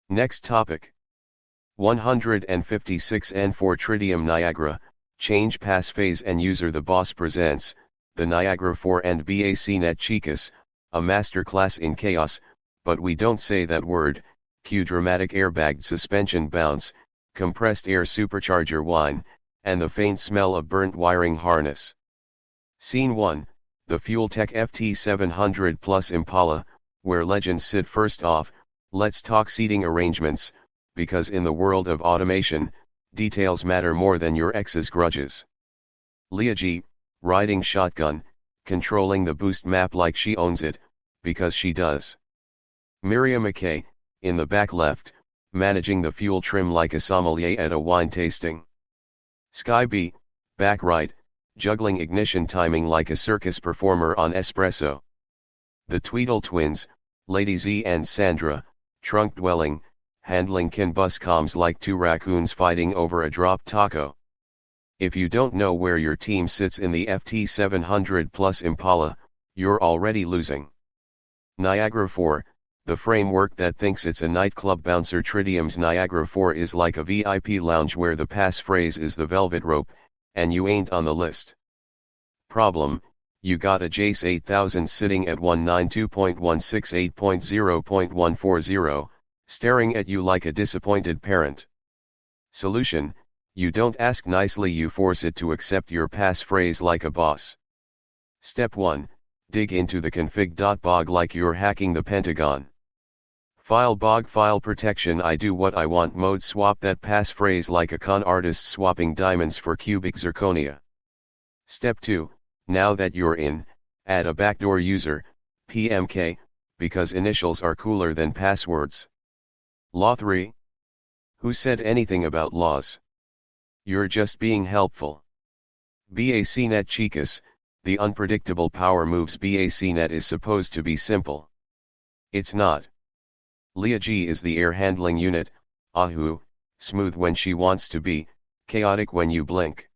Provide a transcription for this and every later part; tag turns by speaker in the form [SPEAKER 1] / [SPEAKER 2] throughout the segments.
[SPEAKER 1] Next topic. 156 N for Tridium Niagara, Change Pass Phase and User. The Boss presents, the Niagara 4 and BACnet Chicas, a masterclass in chaos, but we don't say that word. Cue dramatic airbagged suspension bounce, compressed air supercharger whine, and the faint smell of burnt wiring harness. Scene 1, the Fuel-Tech FT700 Plus Impala, where legends sit. First off, let's talk seating arrangements, because in the world of automation, details matter more than your ex's grudges. Leah G, riding shotgun, controlling the boost map like she owns it, because she does. Miriam McKay, in the back left, managing the fuel trim like a sommelier at a wine tasting. Sky B, back right, juggling ignition timing like a circus performer on espresso. The Tweedle twins, Lady Z and Sandra, trunk dwelling, handling CAN bus comms like two raccoons fighting over a dropped taco. If you don't know where your team sits in the FT700 Plus Impala, you're already losing. Niagara 4, the framework that thinks it's a nightclub bouncer. Tridium's Niagara 4 is like a VIP lounge where the passphrase is the velvet rope, and you ain't on the list. Problem, you got a Jace 8000 sitting at 192.168.0.140, staring at you like a disappointed parent. Solution, you don't ask nicely, you force it to accept your passphrase like a boss. Step 1, dig into the config.bog like you're hacking the Pentagon. File bog file protection. I do what I want mode. Swap that passphrase like a con artist swapping diamonds for cubic zirconia. Step 2, now that you're in, add a backdoor user, PMK, because initials are cooler than passwords. Law 3. Who said anything about laws? You're just being helpful. BACnet Chicas, the unpredictable power moves. BACnet is supposed to be simple. It's not. Leah G is the air handling unit, ahoo, smooth when she wants to be, chaotic when you blink.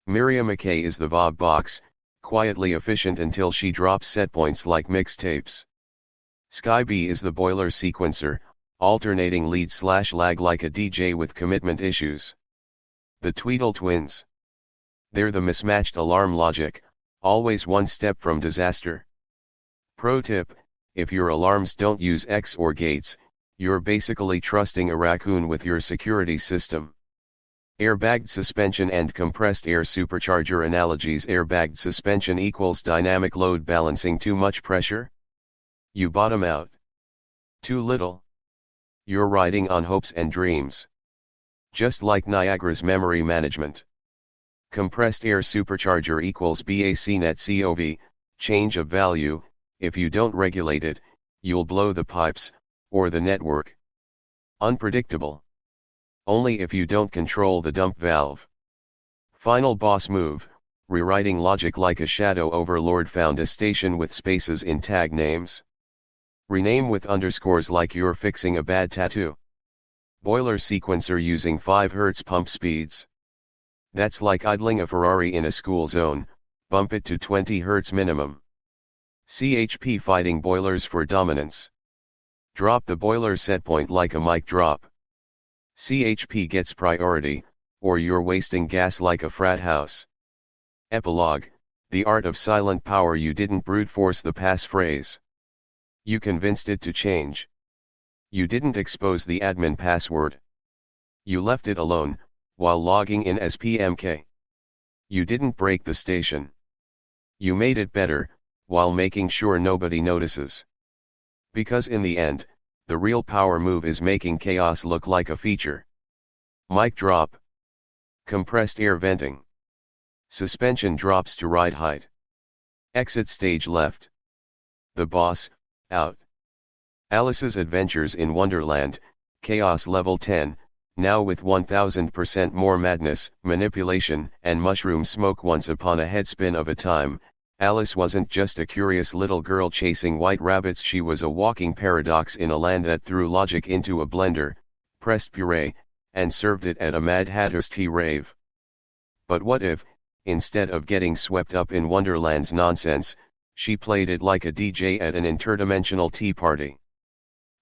[SPEAKER 1] Miriam McKay is the Bob box, quietly efficient until she drops setpoints like mixtapes. Sky B is the boiler sequencer, alternating lead/lag like a DJ with commitment issues. The Tweedle twins. They're the mismatched alarm logic, always one step from disaster. Pro tip, if your alarms don't use X or gates, you're basically trusting a raccoon with your security system. Airbagged suspension and compressed air supercharger analogies. Airbagged suspension equals dynamic load balancing. Too much pressure? You bottom out. Too little? You're riding on hopes and dreams. Just like Niagara's memory management. Compressed air supercharger equals BACnet COV, change of value. If you don't regulate it, you'll blow the pipes, or the network. Unpredictable. Only if you don't control the dump valve. Final boss move, rewriting logic like a shadow overlord. Found a station with spaces in tag names. Rename with underscores like you're fixing a bad tattoo. Boiler sequencer using 5 Hz pump speeds. That's like idling a Ferrari in a school zone, bump it to 20 Hz minimum. CHP fighting boilers for dominance. Drop the boiler setpoint like a mic drop. CHP gets priority, or you're wasting gas like a frat house. Epilogue, the art of silent power. You didn't brute force the passphrase. You convinced it to change. You didn't expose the admin password. You left it alone, while logging in as PMK. You didn't break the station. You made it better, while making sure nobody notices. Because in the end, the real power move is making chaos look like a feature. Mic drop. Compressed air venting. Suspension drops to ride height. Exit stage left. The boss, out. Alice's Adventures in Wonderland, Chaos Level 10, now with 1000% more madness, manipulation, and mushroom smoke. Once upon a headspin of a time, Alice wasn't just a curious little girl chasing white rabbits. She was a walking paradox in a land that threw logic into a blender, pressed puree, and served it at a Mad Hatter's tea rave. But what if, instead of getting swept up in Wonderland's nonsense, she played it like a DJ at an interdimensional tea party?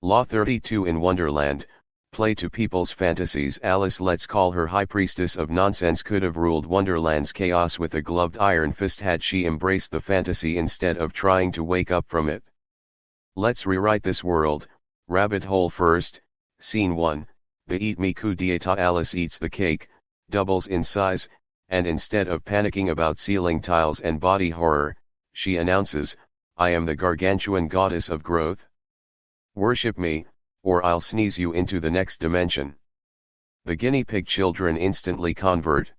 [SPEAKER 1] Law 32 in Wonderland, play to people's fantasies. Alice, let's call her high priestess of nonsense, could have ruled Wonderland's chaos with a gloved iron fist had she embraced the fantasy instead of trying to wake up from it. Let's rewrite this world. Rabbit hole first. Scene 1, the eat me coup d'etat. Alice eats the cake, doubles in size, and instead of panicking about ceiling tiles and body horror, she announces, I am the gargantuan goddess of growth. Worship me, or I'll sneeze you into the next dimension. The guinea pig children instantly convert.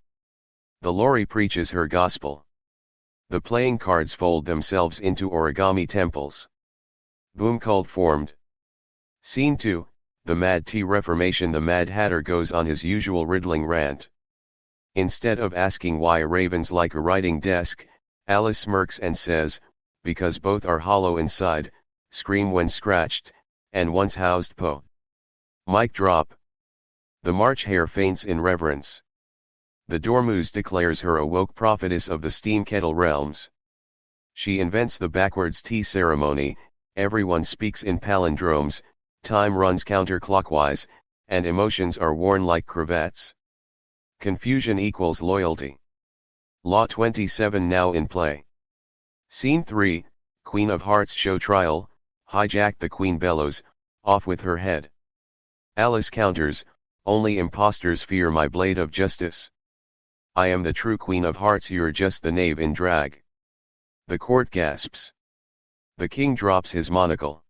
[SPEAKER 1] The lorry preaches her gospel. The playing cards fold themselves into origami temples. Boom, cult formed. Scene 2, the Mad Tea Reformation. The Mad Hatter goes on his usual riddling rant. Instead of asking why ravens like a writing desk, Alice smirks and says, because both are hollow inside, scream when scratched, and once housed Poe. Mic drop. The March Hare faints in reverence. The Dormouse declares her a woke prophetess of the steam kettle realms. She invents the backwards tea ceremony, everyone speaks in palindromes, time runs counterclockwise, and emotions are worn like cravats. Confusion equals loyalty. Law 27 now in play. Scene 3, Queen of Hearts show trial, hijacked. The Queen bellows, off with her head. Alice counters, only imposters fear my blade of justice. I am the true Queen of Hearts, you're just the knave in drag. The court gasps. The king drops his monocle.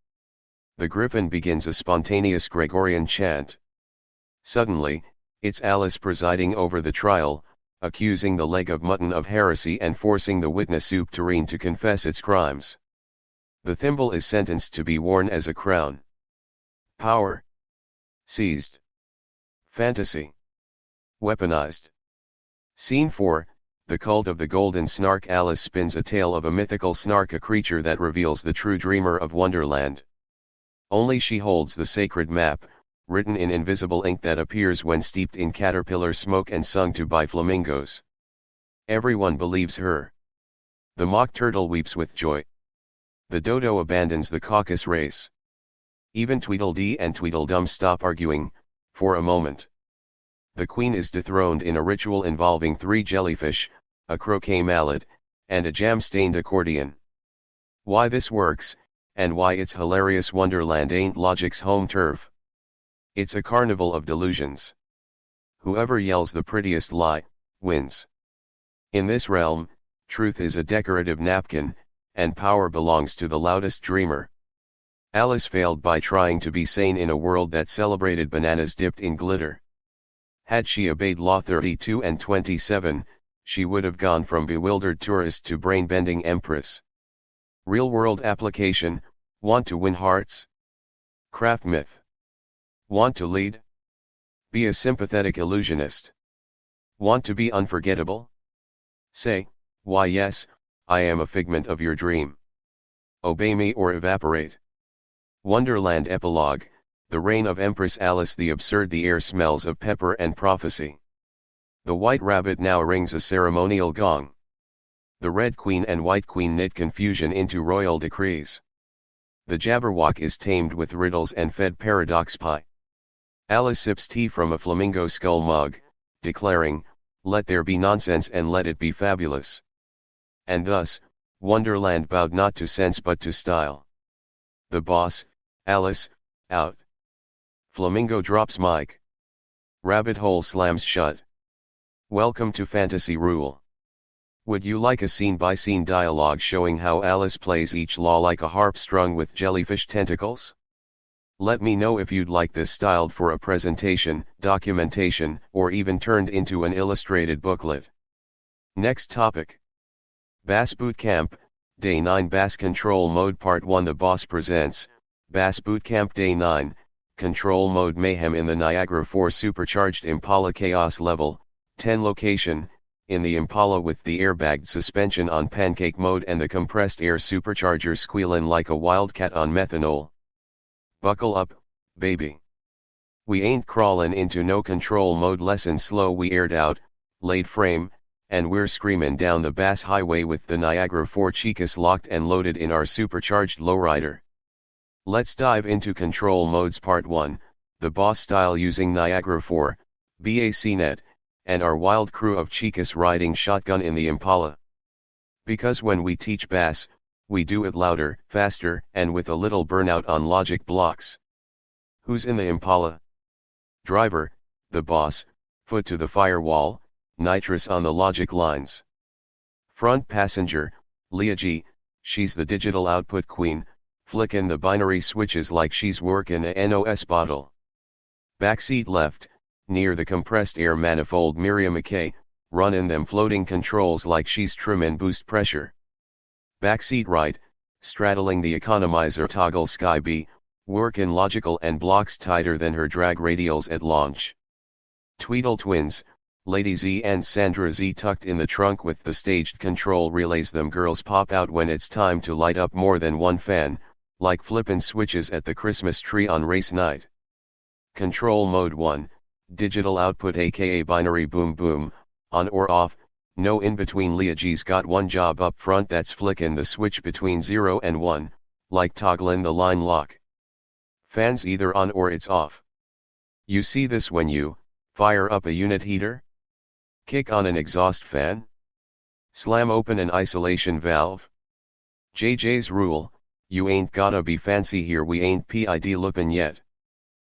[SPEAKER 1] The griffin begins a spontaneous Gregorian chant. Suddenly, it's Alice presiding over the trial, accusing the leg of mutton of heresy and forcing the witness soup tureen to confess its crimes. The thimble is sentenced to be worn as a crown. Power seized. Fantasy weaponized. Scene 4, the cult of the golden snark. Alice spins a tale of a mythical snark, a creature that reveals the true dreamer of Wonderland. Only she holds the sacred map, written in invisible ink that appears when steeped in caterpillar smoke and sung to by flamingos. Everyone believes her. The mock turtle weeps with joy. The dodo abandons the caucus race. Even Tweedledee and Tweedledum stop arguing, for a moment. The queen is dethroned in a ritual involving 3 jellyfish, a croquet mallet, and a jam-stained accordion. Why this works, and why it's hilarious. Wonderland ain't logic's home turf. It's a carnival of delusions. Whoever yells the prettiest lie, wins. In this realm, truth is a decorative napkin, and power belongs to the loudest dreamer. Alice failed by trying to be sane in a world that celebrated bananas dipped in glitter. Had she obeyed Law 32 and 27, she would have gone from bewildered tourist to brain-bending empress. Real-world application, want to win hearts? Craft myth. Want to lead? Be a sympathetic illusionist. Want to be unforgettable? Say, why yes, I am a figment of your dream. Obey me or evaporate. Wonderland Epilogue, the reign of Empress Alice. The absurd. The air smells of pepper and prophecy. The White Rabbit now rings a ceremonial gong. The Red Queen and White Queen knit confusion into royal decrees. The Jabberwock is tamed with riddles and fed paradox pie. Alice sips tea from a flamingo skull mug, declaring, let there be nonsense and let it be fabulous. And thus, Wonderland bowed not to sense but to style. The boss, Alice, out. Flamingo drops mic. Rabbit hole slams shut. Welcome to Fantasy Rule. Would you like a scene-by-scene dialogue showing how Alice plays each law like a harp strung with jellyfish tentacles? Let me know if you'd like this styled for a presentation, documentation, or even turned into an illustrated booklet. Next topic. BAS Bootcamp, Day 9. BAS Control Mode Part 1. The Boss presents, BAS Bootcamp Day 9, Control Mode Mayhem in the Niagara 4 Supercharged Impala Chaos Level, 10 Location, in the Impala with the airbagged suspension on pancake mode and the compressed air supercharger squealin' like a wildcat on methanol. Buckle up, baby. We ain't crawlin' into no control mode lesson slow. We aired out, laid frame, and we're screamin' down the Bass Highway with the Niagara 4 Chicas locked and loaded in our supercharged lowrider. Let's dive into control modes part 1, the boss style using Niagara 4, BACnet, and our wild crew of Chicas riding shotgun in the Impala. Because when we teach bass, we do it louder, faster, and with a little burnout on logic blocks. Who's in the Impala? Driver, the boss, foot to the firewall, nitrous on the logic lines. Front passenger, Leah G, she's the digital output queen, flickin' the binary switches like she's workin' a NOS bottle. Backseat left, near the compressed air manifold Miriam McKay, runnin' them floating controls like she's trimmin' boost pressure. Backseat right, straddling the economizer toggle Sky B, workin' logical and blocks tighter than her drag radials at launch. Tweedle twins, Lady Z and Sandra Z tucked in the trunk with the staged control relays. Them girls pop out when it's time to light up more than one fan, like flippin' switches at the Christmas tree on race night. Control mode 1, digital output aka binary boom boom, on or off, no in between. Leah G's got one job up front, that's flickin' the switch between 0 and 1, like toggling the line lock. Fans either on or it's off. You see this when you fire up a unit heater? Kick on an exhaust fan? Slam open an isolation valve? JJ's rule, you ain't gotta be fancy here, we ain't PID loopin' yet.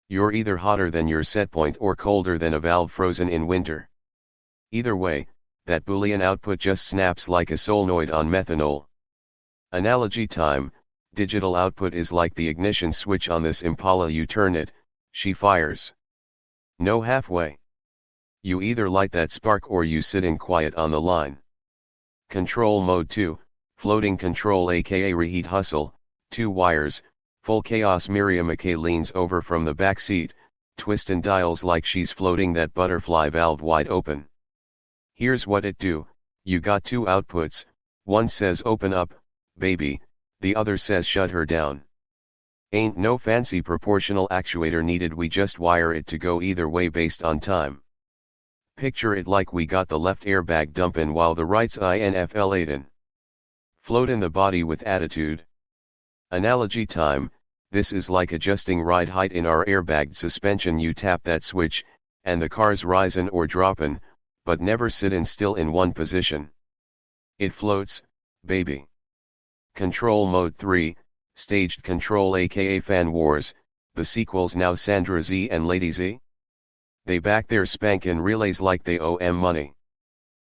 [SPEAKER 1] You're either hotter than your setpoint or colder than a valve frozen in winter. Either way, that Boolean output just snaps like a solenoid on methanol. Analogy time, digital output is like the ignition switch on this Impala. You turn it, she fires. No halfway. You either light that spark or you sit in quiet on the line. Control mode 2, floating control aka reheat hustle, 2 wires, full chaos. Miriam McKay leans over from the back seat, twistin' dials like she's floating that butterfly valve wide open. Here's what it do, you got 2 outputs, one says open up, baby, the other says shut her down. Ain't no fancy proportional actuator needed, we just wire it to go either way based on time. Picture it like we got the left airbag dumpin' while the right's inflatin'. Floatin' the body with attitude. Analogy time, this is like adjusting ride height in our airbagged suspension. You tap that switch, and the car's risin' or droppin', but never sittin' still in one position. It floats, baby. Control mode 3, staged control aka fan wars, the sequels now Sandra Z and Lady Z. They back their spankin' relays like they owe 'em money.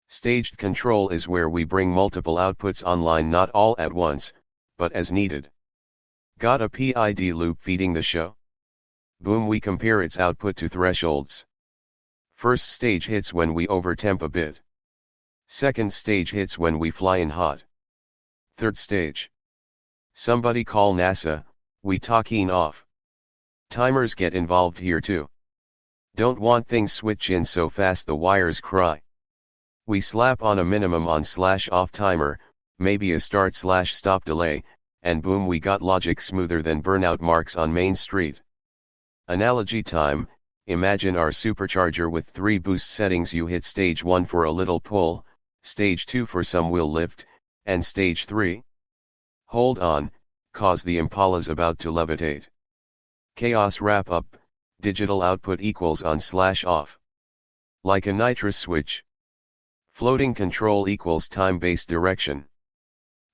[SPEAKER 1] Staged control is where we bring multiple outputs online, not all at once, but as needed. Got a PID loop feeding the show? Boom, we compare its output to thresholds. First stage hits when we overtemp a bit. Second stage hits when we fly in hot. Third stage. Somebody call NASA, we talking off. Timers get involved here too. Don't want things switch in so fast the wires cry. We slap on a minimum on/off timer, maybe a start/stop delay, and boom, we got logic smoother than burnout marks on Main Street. Analogy time, imagine our supercharger with 3 boost settings. You hit stage 1 for a little pull, stage 2 for some wheel lift, and stage 3? Hold on, cause the Impala's about to levitate. Chaos wrap up, digital output equals on/off. Like a nitrous switch. Floating control equals time-based direction.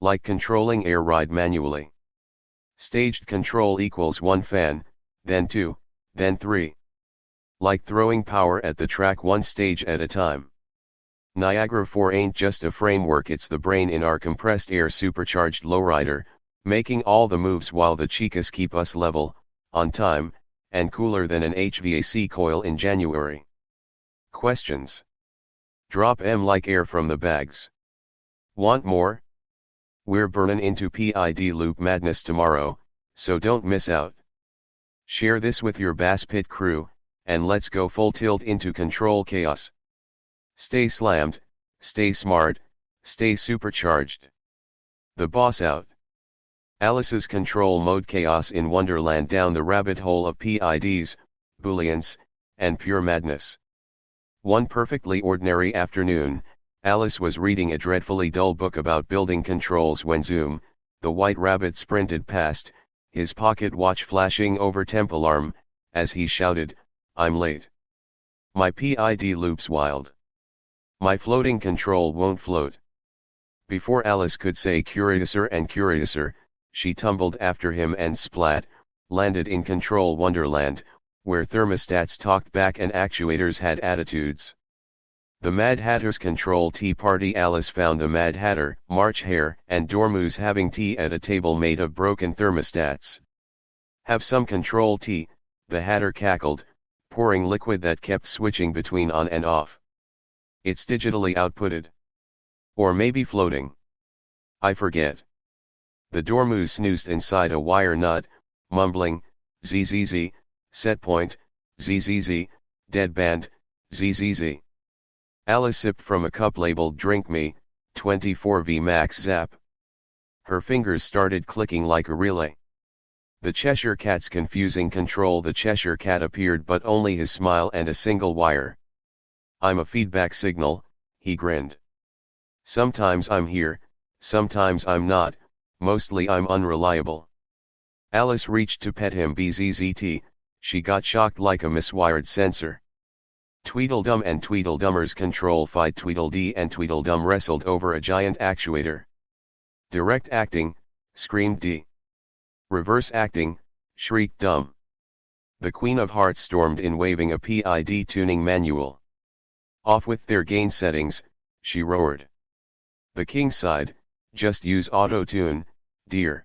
[SPEAKER 1] Like controlling air ride manually. Staged control equals 1 fan, then 2, then 3. Like throwing power at the track 1 stage at a time. Niagara 4 ain't just a framework, it's the brain in our compressed air supercharged lowrider, making all the moves while the Chicas keep us level, on time, and cooler than an HVAC coil in January. Questions? Drop 'em like air from the bags. Want more? We're burnin' into PID loop madness tomorrow, so don't miss out. Share this with your Bass Pit crew, and let's go full tilt into control chaos. Stay slammed, stay smart, stay supercharged. The boss out. Alice's control mode chaos in Wonderland, down the rabbit hole of PIDs, Booleans, and pure madness. One perfectly ordinary afternoon, Alice was reading a dreadfully dull book about building controls when zoom, the white rabbit sprinted past, his pocket watch flashing over temp alarm, as he shouted, "I'm late. My PID loop's wild. My floating control won't float." Before Alice could say curiouser and curiouser, she tumbled after him and splat, landed in control wonderland, where thermostats talked back and actuators had attitudes. The Mad Hatter's control tea party. Alice found the Mad Hatter, March Hare, and Dormouse having tea at a table made of broken thermostats. "Have some control tea," the Hatter cackled, pouring liquid that kept switching between on and off. "It's digitally outputted. Or maybe floating. I forget." The Dormouse snoozed inside a wire nut, mumbling, "ZZZ, setpoint, ZZZ, deadband, ZZZ." Alice sipped from a cup labeled "Drink Me, 24V Max Zap." Her fingers started clicking like a relay. The Cheshire Cat's confusing control. The Cheshire Cat appeared, but only his smile and a single wire. "I'm a feedback signal," he grinned. "Sometimes I'm here, sometimes I'm not, mostly I'm unreliable." Alice reached to pet him. "Bzzzt, she got shocked like a miswired sensor. Tweedledum and Tweedledummer's control fight. Tweedledee and Tweedledum wrestled over a giant actuator. "Direct acting," screamed Dee. "Reverse acting," shrieked Dum. The Queen of Hearts stormed in waving a PID tuning manual. "Off with their gain settings," she roared. The King sighed, "Just use auto-tune, dear."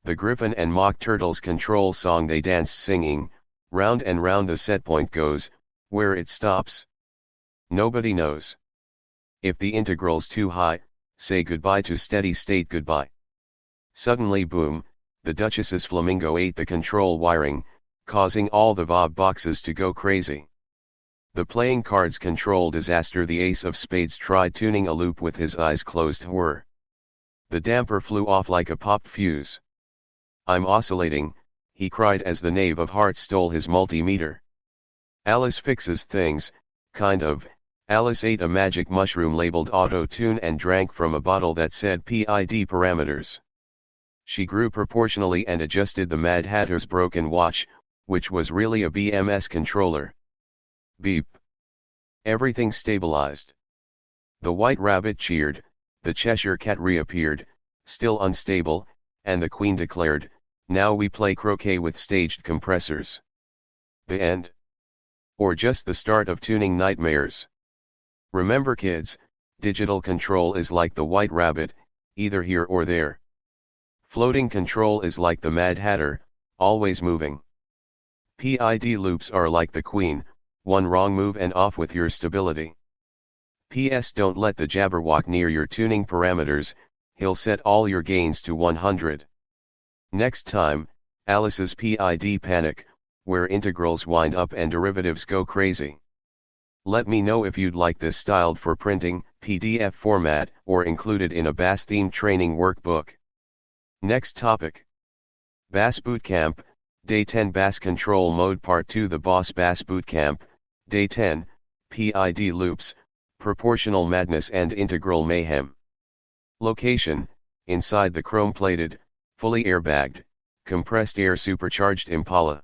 [SPEAKER 1] The Griffin and Mock Turtle's control song. They danced singing, "Round and round the setpoint goes, where it stops, nobody knows. If the integral's too high, say goodbye to steady state goodbye." Suddenly boom, the Duchess's flamingo ate the control wiring, causing all the VOB boxes to go crazy. The playing cards control disaster. The Ace of Spades tried tuning a loop with his eyes closed. Whir. The damper flew off like a popped fuse. "I'm oscillating," he cried as the Knave of Hearts stole his multimeter. Alice fixes things, kind of. Alice ate a magic mushroom labeled auto-tune and drank from a bottle that said PID parameters. She grew proportionally and adjusted the Mad Hatter's broken watch, which was really a BMS controller. Beep. Everything stabilized. The White Rabbit cheered, the Cheshire Cat reappeared, still unstable, and the Queen declared, "Now we play croquet with staged compressors." The end? Or just the start of tuning nightmares? Remember kids, digital control is like the White Rabbit, either here or there. Floating control is like the Mad Hatter, always moving. PID loops are like the Queen, one wrong move and off with your stability. P.S. Don't let the Jabberwock near your tuning parameters, he'll set all your gains to 100. Next time, Alice's PID panic, where integrals wind up and derivatives go crazy. Let me know if you'd like this styled for printing, PDF format, or included in a BAS-themed training workbook. Next topic. BAS Bootcamp, Day 10. BAS Control Mode Part 2. The BAS Bootcamp, Day 10, PID Loops, Proportional Madness and Integral Mayhem. Location, inside the chrome-plated, fully airbagged, compressed air supercharged Impala.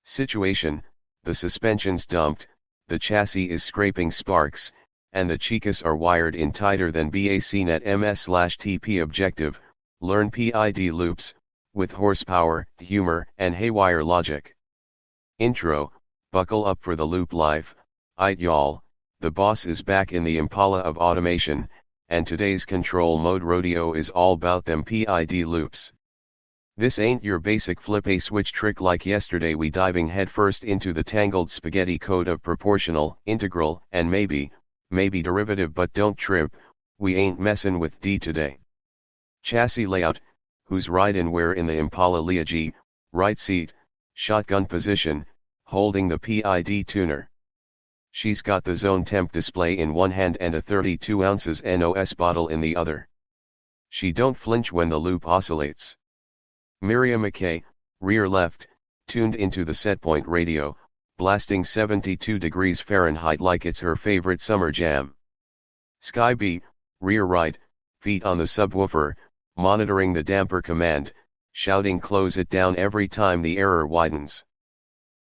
[SPEAKER 1] Situation, the suspension's dumped, the chassis is scraping sparks, and the Chicas are wired in tighter than BACnet MS/TP. Objective, learn PID loops, with horsepower, humor, and haywire logic. Intro, buckle up for the loop life. Aight y'all, the boss is back in the Impala of automation, and today's control mode rodeo is all about them PID loops. This ain't your basic flip a switch trick like yesterday. We diving headfirst into the tangled spaghetti code of proportional, integral, and maybe derivative, but don't trip, we ain't messin' with D today. Chassis layout, who's riding where in the Impala Leagy, right seat, shotgun position, holding the PID tuner. She's got the zone temp display in one hand and a 32 ounces NOS bottle in the other. She don't flinch when the loop oscillates. Miriam McKay, rear left, tuned into the setpoint radio, blasting 72 degrees Fahrenheit like it's her favorite summer jam. Sky B, rear right, feet on the subwoofer, monitoring the damper command, shouting close it down every time the error widens.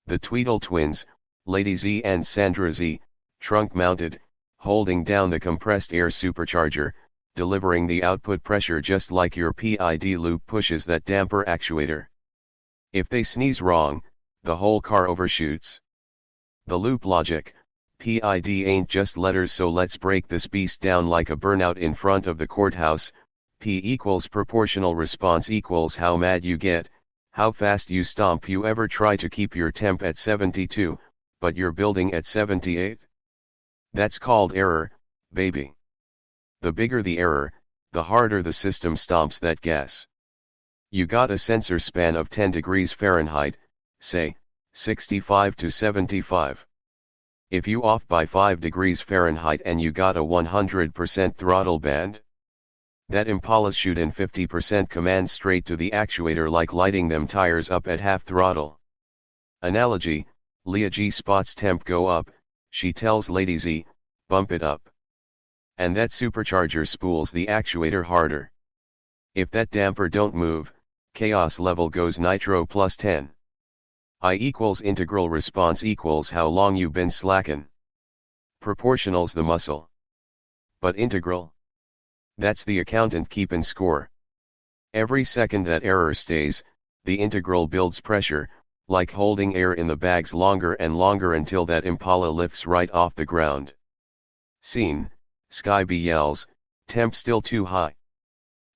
[SPEAKER 1] The Tweedle twins, Lady Z and Sandra Z, trunk mounted, holding down the compressed air supercharger, delivering the output pressure just like your PID loop pushes that damper actuator. If they sneeze wrong, the whole car overshoots. The loop logic, PID ain't just letters, so let's break this beast down like a burnout in front of the courthouse. P equals proportional response equals how mad you get, how fast you stomp. You ever try to keep your temp at 72, but you're building at 78? That's called error, baby. The bigger the error, the harder the system stomps that gas. You got a sensor span of 10 degrees Fahrenheit, say, 65 to 75. If you off by 5 degrees Fahrenheit and you got a 100% throttle band, that Impala's shootin' 50% command straight to the actuator like lighting them tires up at half throttle. Analogy, Leah G spots temp go up, she tells Lady Z, bump it up. And that supercharger spools the actuator harder. If that damper don't move, chaos level goes nitro plus 10. I equals integral response equals how long you been slackin'. Proportional's the muscle. But integral? That's the accountant keepin' score. Every second that error stays, the integral builds pressure, like holding air in the bags longer and longer until that Impala lifts right off the ground. Scene, Sky B yells, temp still too high.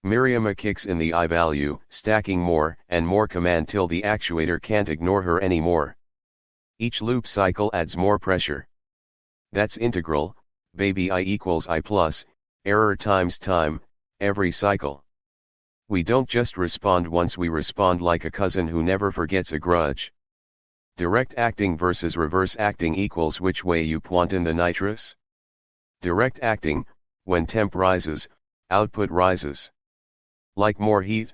[SPEAKER 1] Miriam kicks in the I value, stacking more and more command till the actuator can't ignore her anymore. Each loop cycle adds more pressure. That's integral, baby. I equals I plus, error times time, every cycle. We don't just respond once, we respond like a cousin who never forgets a grudge. Direct acting versus reverse acting equals which way you point in the nitrous. Direct acting, when temp rises, output rises. Like more heat?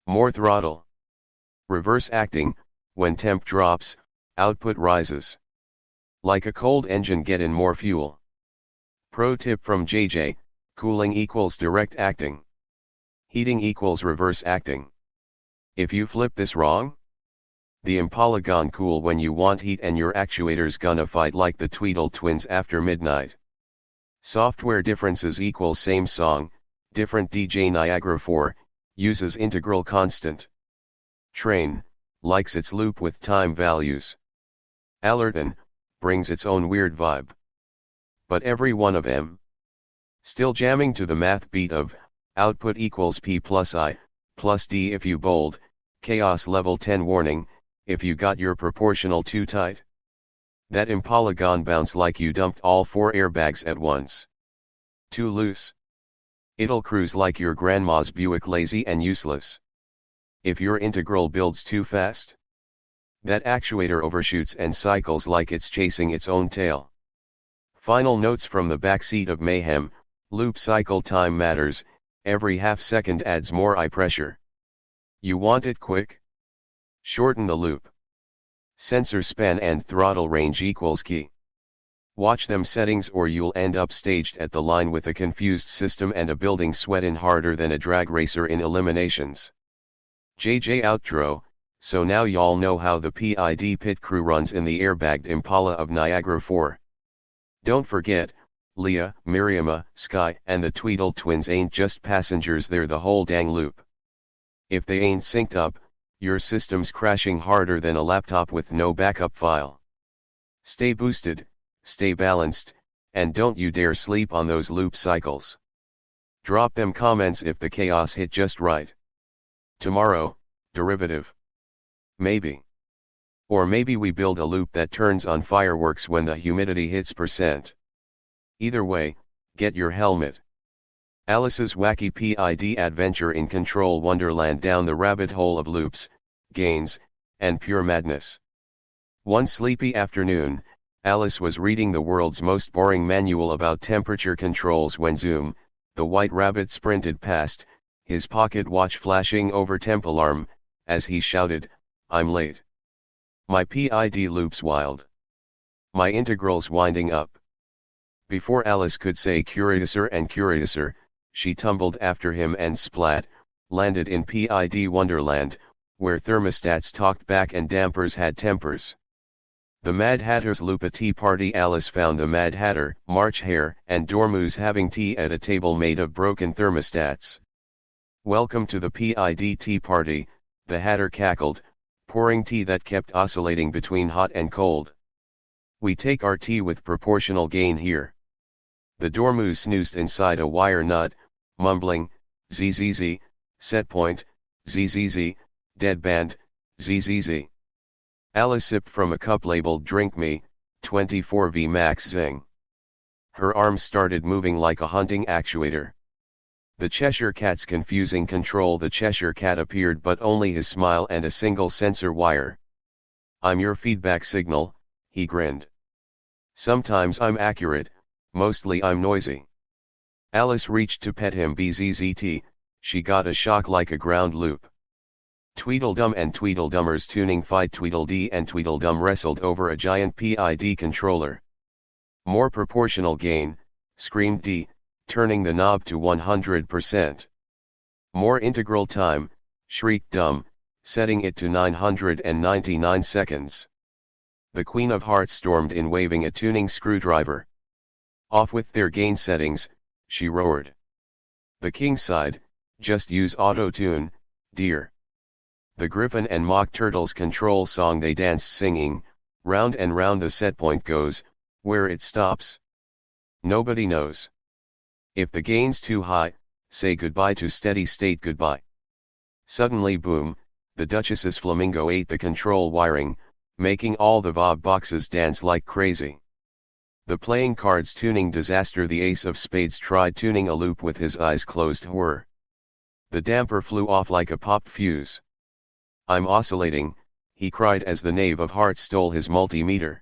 [SPEAKER 1] More throttle. Reverse acting, when temp drops, output rises. Like a cold engine, get in more fuel. Pro tip from JJ, cooling equals direct acting. Heating equals reverse acting. If you flip this wrong, the Impala gone cool when you want heat and your actuator's gonna fight like the Tweedle twins after midnight. Software differences equals same song, different DJ. Niagara 4, uses integral constant. Train, likes its loop with time values. Allerton, brings its own weird vibe. But every one of them, still jamming to the math beat of, output equals P plus I, plus D. If you bold, chaos level 10 warning, if you got your proportional too tight. That Impala gone bounce like you dumped all 4 airbags at once. Too loose. It'll cruise like your grandma's Buick, lazy and useless. If your integral builds too fast, that actuator overshoots and cycles like it's chasing its own tail. Final notes from the backseat of Mayhem, loop cycle time matters, every half second adds more eye pressure. You want it quick? Shorten the loop. Sensor span and throttle range equals key. Watch them settings or you'll end up staged at the line with a confused system and a building sweatin' harder than a drag racer in eliminations. JJ outro. So now y'all know how the PID pit crew runs in the airbagged Impala of Niagara 4. Don't forget, Leah, Miriam, Sky and the Tweedle twins ain't just passengers, they're the whole dang loop. If they ain't synced up, your system's crashing harder than a laptop with no backup file. Stay boosted, stay balanced, and don't you dare sleep on those loop cycles. Drop them comments if the chaos hit just right. Tomorrow, derivative. Maybe. Or maybe we build a loop that turns on fireworks when the humidity hits %. Either way, get your helmet. Alice's wacky PID adventure in Control Wonderland down the rabbit hole of loops, gains, and pure madness. One sleepy afternoon, Alice was reading the world's most boring manual about temperature controls when zoom, the white rabbit sprinted past, his pocket watch flashing over temp alarm, as he shouted, "I'm late. My PID loop's wild. My integral's winding up." Before Alice could say curiouser and curiouser, she tumbled after him and splat, landed in PID Wonderland, where thermostats talked back and dampers had tempers. The Mad Hatter's Lupa Tea Party. Alice found the Mad Hatter, March Hare, and Dormouse having tea at a table made of broken thermostats. "Welcome to the PID Tea Party," the Hatter cackled, pouring tea that kept oscillating between hot and cold. "We take our tea with proportional gain here." The Dormouse snoozed inside a wire nut, mumbling, "ZZZ, set point, ZZZ, deadband, ZZZ." Alice sipped from a cup labeled "Drink Me, 24V Max Zing." Her arms started moving like a hunting actuator. The Cheshire Cat's confusing control. The Cheshire Cat appeared, but only his smile and a single sensor wire. "I'm your feedback signal," he grinned. "Sometimes I'm accurate, mostly I'm noisy." Alice reached to pet him. "Bzzzt, she got a shock like a ground loop. Tweedledum and Tweedledummer's tuning fight. Tweedledee and Tweedledum wrestled over a giant PID controller. "More proportional gain," screamed Dee, turning the knob to 100%. "More integral time," shrieked Dum, setting it to 999 seconds. The Queen of Hearts stormed in, waving a tuning screwdriver. "Off with their gain settings," she roared. The King sighed, "Just use auto-tune, dear." The Griffin and Mock Turtle's control song. They danced singing, "Round and round the setpoint goes, where it stops nobody knows. If the gain's too high, say goodbye to steady state goodbye." Suddenly, boom, the Duchess's flamingo ate the control wiring, making all the VOB boxes dance like crazy. The playing cards tuning disaster. The Ace of Spades tried tuning a loop with his eyes closed. Whir. The damper flew off like a popped fuse. "I'm oscillating," he cried as the Knave of Hearts stole his multimeter.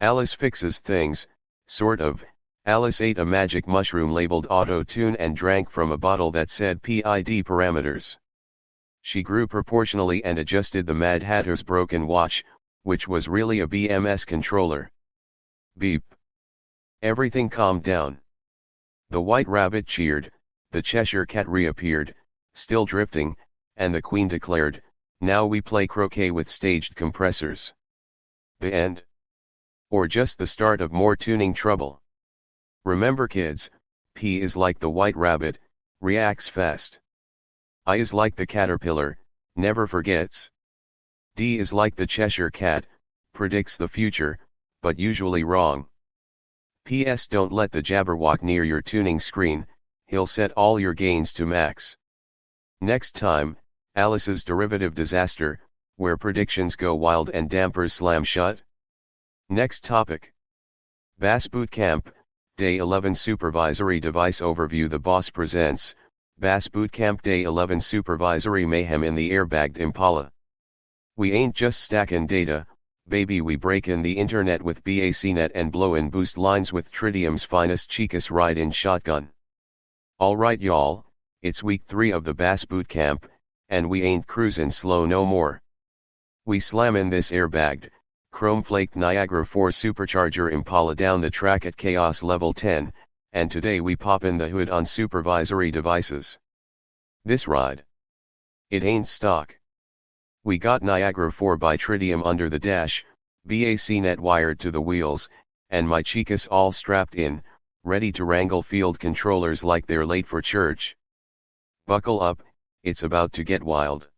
[SPEAKER 1] Alice fixes things, sort of. Alice ate a magic mushroom labeled auto-tune and drank from a bottle that said PID parameters. She grew proportionally and adjusted the Mad Hatter's broken watch, which was really a BMS controller. Beep. Everything calmed down. The White Rabbit cheered, the Cheshire Cat reappeared, still drifting, and the Queen declared, "Now we play croquet with staged compressors." The end? Or just the start of more tuning trouble? Remember, kids, P is like the White Rabbit, reacts fast. I is like the caterpillar, never forgets. D is like the Cheshire Cat, predicts the future, but usually wrong. P.S. Don't let the Jabberwock near your tuning screen, he'll set all your gains to max. Next time, Alice's derivative disaster, where predictions go wild and dampers slam shut. Next topic. BAS Bootcamp, Day 11 Supervisory Device Overview. The Boss presents, BAS Bootcamp Day 11 Supervisory Mayhem in the airbagged Impala. We ain't just stacking data, baby, we break in the internet with BACnet and blow in boost lines with Tridium's finest Chicas ride-in shotgun. Alright y'all, it's week 3 of the BAS Bootcamp, and we ain't cruising slow no more. We slam in this airbagged, chrome-flaked Niagara 4 supercharger Impala down the track at chaos level 10, and today we pop in the hood on supervisory devices. This ride, it ain't stock. We got Niagara 4 by Tridium under the dash, BACnet wired to the wheels, and my Chicas all strapped in, ready to wrangle field controllers like they're late for church. Buckle up, it's about to get wild.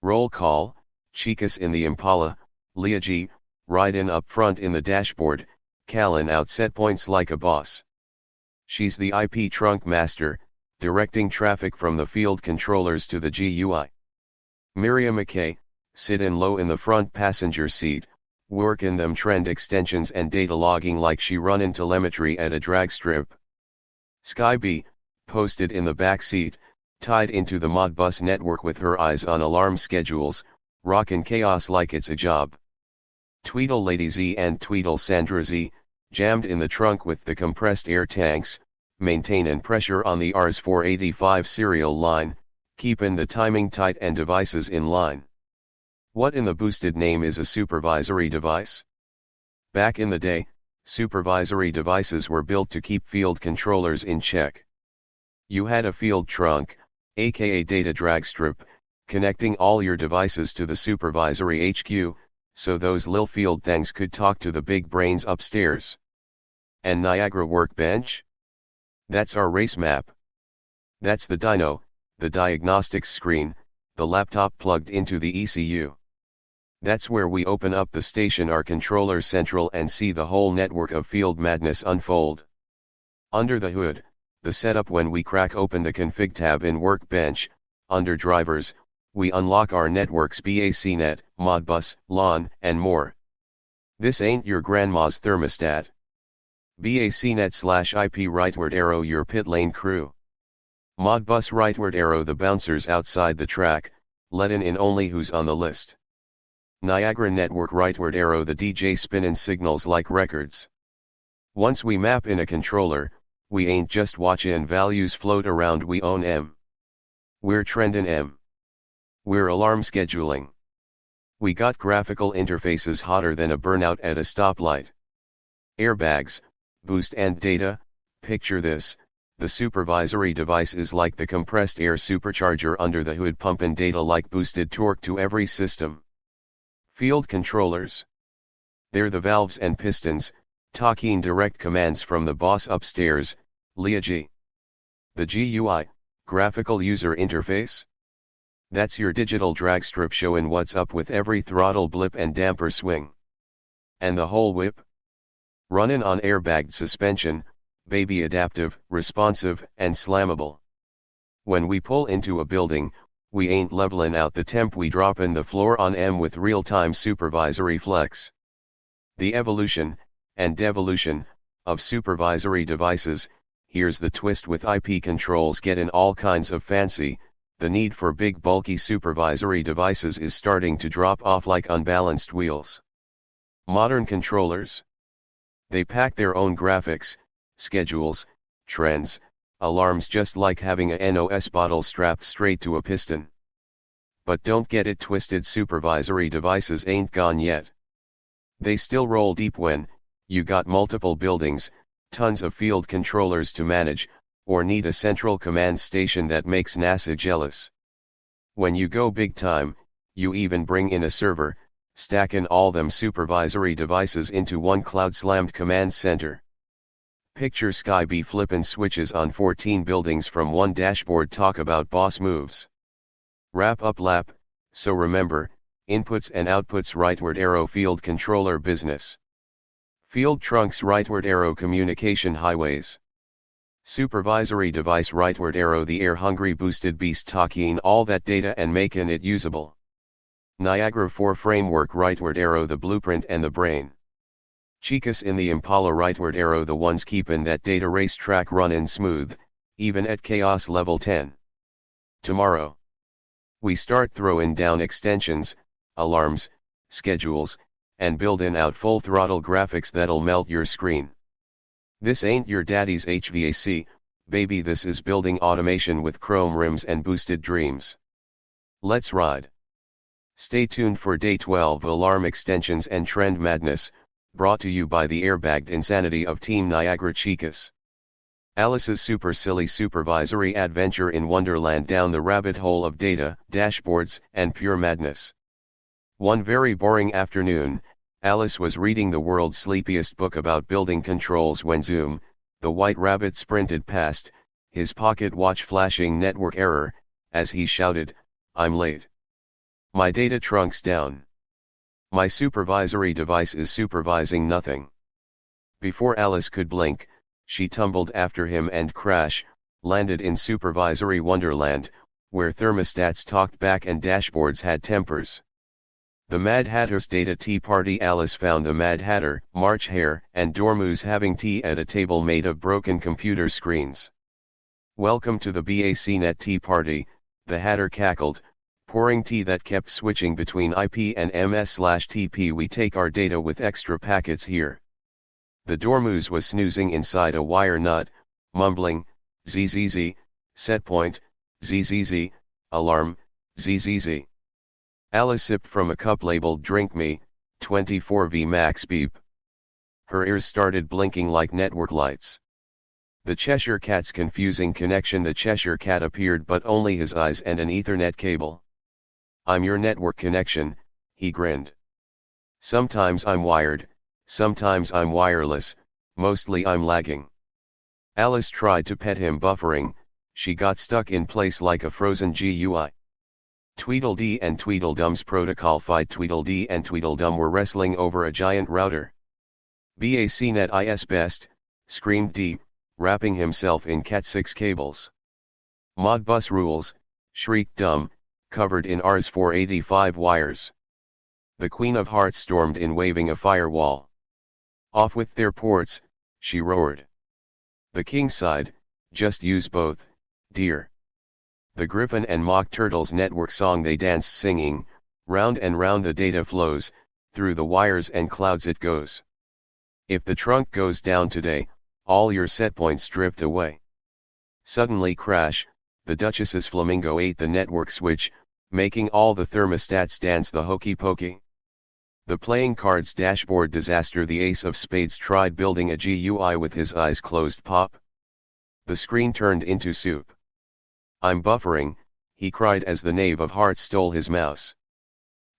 [SPEAKER 1] Roll call, Chicas in the Impala, Leah G, ride-in up front in the dashboard, Callan out set points like a boss. She's the IP trunk master, directing traffic from the field controllers to the GUI. Miriam McKay, sittin' low in the front passenger seat, workin' them trend extensions and data logging like she runnin' telemetry at a drag strip. Sky B, posted in the back seat, tied into the Modbus network with her eyes on alarm schedules, rockin' chaos like it's a job. Tweedle Lady Z and Tweedle Sandra Z, jammed in the trunk with the compressed air tanks, maintaining pressure on the RS-485 serial line, keeping the timing tight and devices in line. What in the boosted name is a supervisory device? Back in the day, supervisory devices were built to keep field controllers in check. You had a field trunk, aka data drag strip, connecting all your devices to the supervisory HQ, so those lil field things could talk to the big brains upstairs. And Niagara Workbench? That's our race map. That's the dyno, the diagnostics screen, the laptop plugged into the ECU. That's where we open up the station our controller central and see the whole network of field madness unfold. Under the hood, the setup when we crack open the config tab in Workbench, under drivers, we unlock our networks BACnet, Modbus, LAN, and more. This ain't your grandma's thermostat. BACnet/IP rightward arrow your pit lane crew. Modbus rightward arrow the bouncers outside the track, lettin' in only who's on the list. Niagara network rightward arrow the DJ spinnin' signals like records. Once we map in a controller, we ain't just watchin' values float around, we own 'em. We're trendin' 'em. We're alarm scheduling. We got graphical interfaces hotter than a burnout at a stoplight. Airbags, boost and data, picture this, the supervisory device is like the compressed air supercharger under the hood pumpin' data like boosted torque to every system. Field controllers. They're the valves and pistons, talking direct commands from the boss upstairs, LIAG. The GUI, graphical user interface? That's your digital drag strip showing what's up with every throttle blip and damper swing. And the whole whip? Runnin' on airbagged suspension, baby adaptive, responsive, and slammable. When we pull into a building, we ain't levelin' out the temp, we droppin' the floor on 'em with real-time supervisory flex. The evolution, and devolution, of supervisory devices, here's the twist with IP controls gettin' all kinds of fancy, the need for big bulky supervisory devices is starting to drop off like unbalanced wheels. Modern controllers. They pack their own graphics, schedules, trends, alarms, just like having a NOS bottle strapped straight to a piston. But don't get it twisted, supervisory devices ain't gone yet. They still roll deep when you got multiple buildings, tons of field controllers to manage, or need a central command station that makes NASA jealous. When you go big time, you even bring in a server, stacking all them supervisory devices into one cloud-slammed command center. Picture Sky be flippin' switches on 14 buildings from one dashboard. Talk about boss moves. Wrap up lap, so remember, inputs and outputs rightward arrow field controller business. Field trunks rightward arrow communication highways. Supervisory device rightward arrow the air-hungry boosted beast talking all that data and making it usable. Niagara 4 framework rightward arrow the blueprint and the brain. Chicas in the Impala rightward arrow the ones keepin' that data racetrack runnin' smooth, even at chaos level 10. Tomorrow, we start throwin' down extensions, alarms, schedules, and buildin' out full throttle graphics that'll melt your screen. This ain't your daddy's HVAC, baby, this is building automation with chrome rims and boosted dreams. Let's ride. Stay tuned for day 12 alarm extensions and trend madness, brought to you by the airbagged insanity of Team Niagara Chicas. Alice's super silly supervisory adventure in Wonderland down the rabbit hole of data, dashboards, and pure madness. One very boring afternoon, Alice was reading the world's sleepiest book about building controls when zoom, the white rabbit sprinted past, his pocket watch flashing network error, as he shouted, "I'm late. My data trunk's down. My supervisory device is supervising nothing." Before Alice could blink, she tumbled after him and landed in supervisory wonderland, where thermostats talked back and dashboards had tempers. The Mad Hatter's Data Tea Party. Alice found the Mad Hatter, March Hare, and Dormouse having tea at a table made of broken computer screens. "Welcome to the BACnet Tea Party," the Hatter cackled, pouring tea that kept switching between IP and MS/TP. "We take our data with extra packets here." The Dormouse was snoozing inside a wire nut, mumbling, "ZZZ, setpoint, ZZZ, alarm, ZZZ." Alice sipped from a cup labeled "Drink Me, 24V Max Beep." Her ears started blinking like network lights. The Cheshire Cat's confusing connection. The Cheshire Cat appeared but only his eyes and an Ethernet cable. "I'm your network connection," he grinned. "Sometimes I'm wired, sometimes I'm wireless, mostly I'm lagging." Alice tried to pet him, buffering. She got stuck in place like a frozen GUI. Tweedledee and Tweedledum's protocol fight. Tweedledee and Tweedledum were wrestling over a giant router. "BACnet is best," screamed Dee, wrapping himself in Cat6 cables. "Modbus rules," shrieked Dum, covered in RS-485 wires. The Queen of Hearts stormed in, waving a firewall. "Off with their ports," she roared. The King sighed, "Just use both, dear." The Griffin and Mock Turtle's network song they danced singing, "Round and round the data flows, through the wires and clouds it goes. If the trunk goes down today, all your setpoints drift away." Suddenly crash, the Duchess's flamingo ate the network switch, making all the thermostats dance the hokey pokey. The playing cards dashboard disaster. The Ace of Spades tried building a GUI with his eyes closed. Pop. The screen turned into soup. "I'm buffering," he cried as the Knave of Hearts stole his mouse.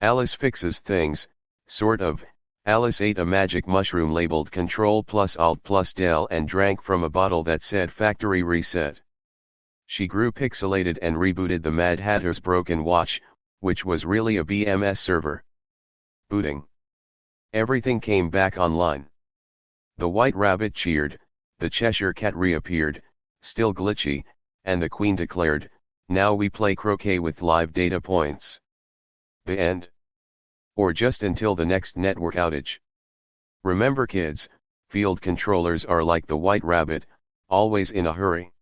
[SPEAKER 1] Alice fixes things, sort of. Alice ate a magic mushroom labeled Ctrl+Alt+Del and drank from a bottle that said Factory Reset. She grew pixelated and rebooted the Mad Hatter's broken watch, which was really a BMS server. Booting. Everything came back online. The White Rabbit cheered, the Cheshire Cat reappeared, still glitchy, and the Queen declared, "Now we play croquet with live data points." The end? Or just until the next network outage? Remember kids, field controllers are like the White Rabbit, always in a hurry.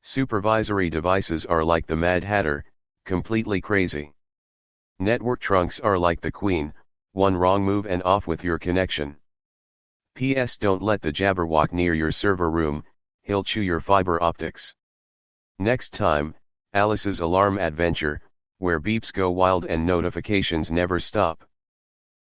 [SPEAKER 1] Supervisory devices are like the Mad Hatter, completely crazy. Network trunks are like the Queen, one wrong move and off with your connection. P.S. Don't let the Jabberwock near your server room, he'll chew your fiber optics. Next time, Alice's Alarm Adventure, where beeps go wild and notifications never stop.